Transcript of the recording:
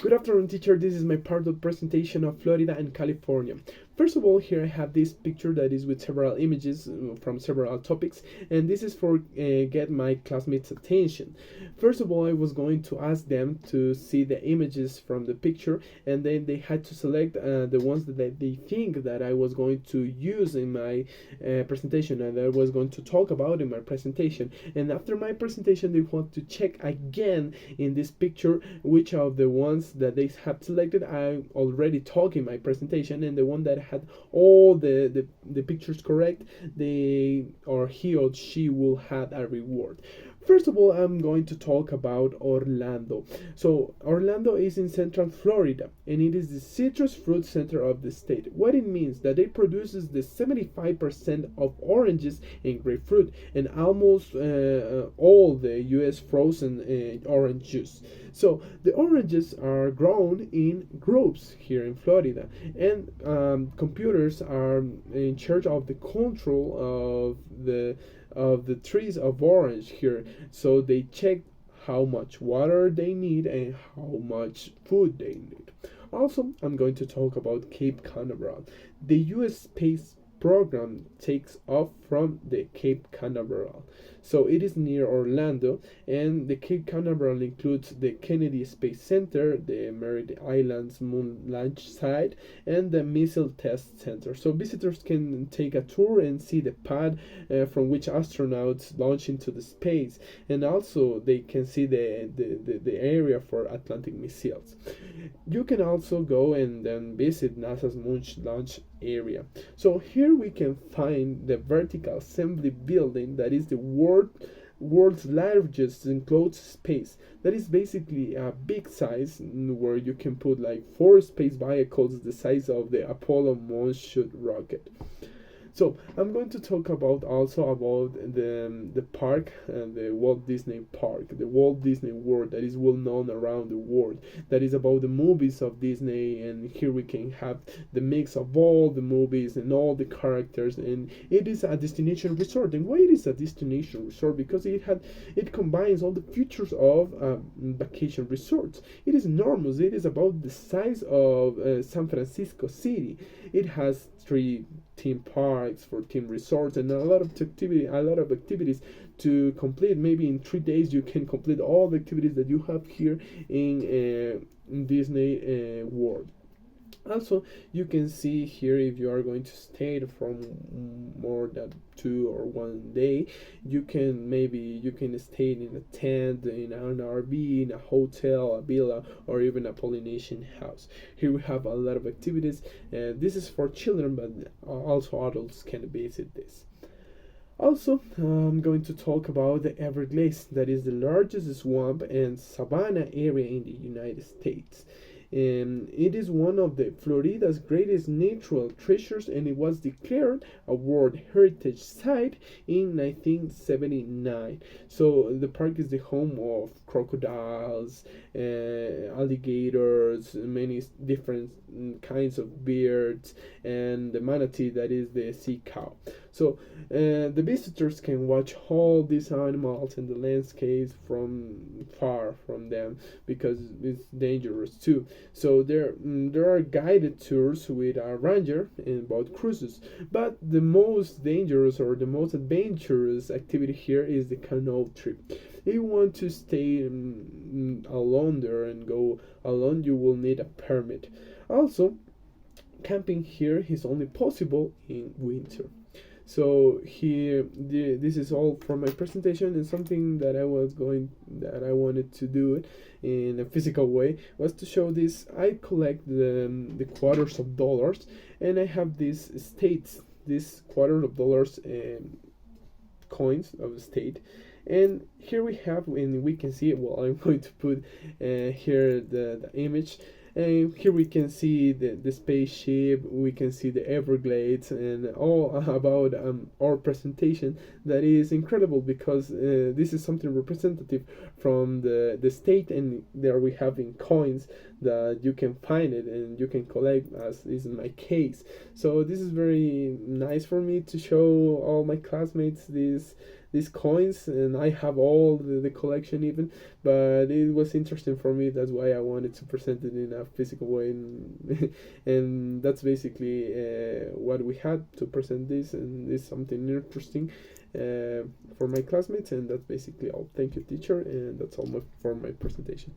Good afternoon, teacher. This is my part of presentation of Florida and California. First of all, here I have this picture that is with several images from several topics, and this is for get my classmates' attention. First of all, I was going to ask them to see the images from the picture, and then they had to select the ones that they think that I was going to use in my presentation and I was going to talk about in my presentation. And after my presentation, they want to check again in this picture which of the ones that they have selected I already talked in my presentation, and the one that had all the pictures correct, they or he or she will have a reward. First of all, I'm going to talk about Orlando. So, Orlando is in central Florida, and it is the citrus fruit center of the state. What it means that it produces the 75% of oranges and grapefruit, and almost all the U.S. frozen orange juice. So, the oranges are grown in groves here in Florida, and computers are in charge of the control of the trees of orange here, so they check how much water they need and how much food they need. Also, I'm going to talk about Cape Canaveral. The US space program takes off from the Cape Canaveral, so it is near Orlando, and the Cape Canaveral includes the Kennedy Space Center, the Merritt Islands Moon Launch Site, and the Missile Test Center. So visitors can take a tour and see the pad from which astronauts launch into the space, and also they can see the area for Atlantic missiles. You can also go and then visit NASA's Moon Launch area. So here we can find the vertical assembly building that is the world's largest enclosed space. That is basically a big size where you can put like 4 space vehicles the size of the Apollo moonshot rocket. So I'm going to talk about also about the park, the Walt Disney Park, the Walt Disney World that is well known around the world. That is about the movies of Disney, and here we can have the mix of all the movies and all the characters, and it is a destination resort. And why it is a destination resort? Because it combines all the features of vacation resorts. It is enormous. It is about the size of San Francisco City. It has 3 theme parks, for theme resorts, and a lot of activities to complete. Maybe in 3 days you can complete all the activities that you have here in Disney World. Also, you can see here if you are going to stay for more than 2 or 1 day, you can stay in a tent, in an RV, in a hotel, a villa, or even a Polynesian house. Here we have a lot of activities. This is for children, but also adults can visit this. Also, I'm going to talk about the Everglades, that is the largest swamp and savanna area in the United States. It is one of the Florida's greatest natural treasures, and it was declared a World Heritage Site in 1979. So the park is the home of crocodiles, alligators, many different kinds of birds, and the manatee, that is the sea cow. So the visitors can watch all these animals and the landscapes from far from them, because it's dangerous too. So there are guided tours with a ranger and boat cruises. But the most dangerous or the most adventurous activity here is the canoe trip. If you want to stay alone there and go alone, you will need a permit. Also, camping here is only possible in winter. So here, this is all from my presentation, and something that I wanted to do it in a physical way was to show this. I collect the quarters of dollars, and I have these states, these quarters of dollars coins of the state. And here we have, and we can see it. Well, I'm going to put here the image. And here we can see the spaceship, we can see the Everglades, and all about our presentation. That is incredible, because this is something representative from the state, and there we have in coins that you can find it and you can collect, as is in my case. So this is very nice for me to show all my classmates these coins, and I have all the collection even. But it was interesting for me. That's why I wanted to present it in a physical way, and, and that's basically what we had to present this, and it's something interesting for my classmates, and that's basically all. Thank you, teacher, and that's all for my presentation.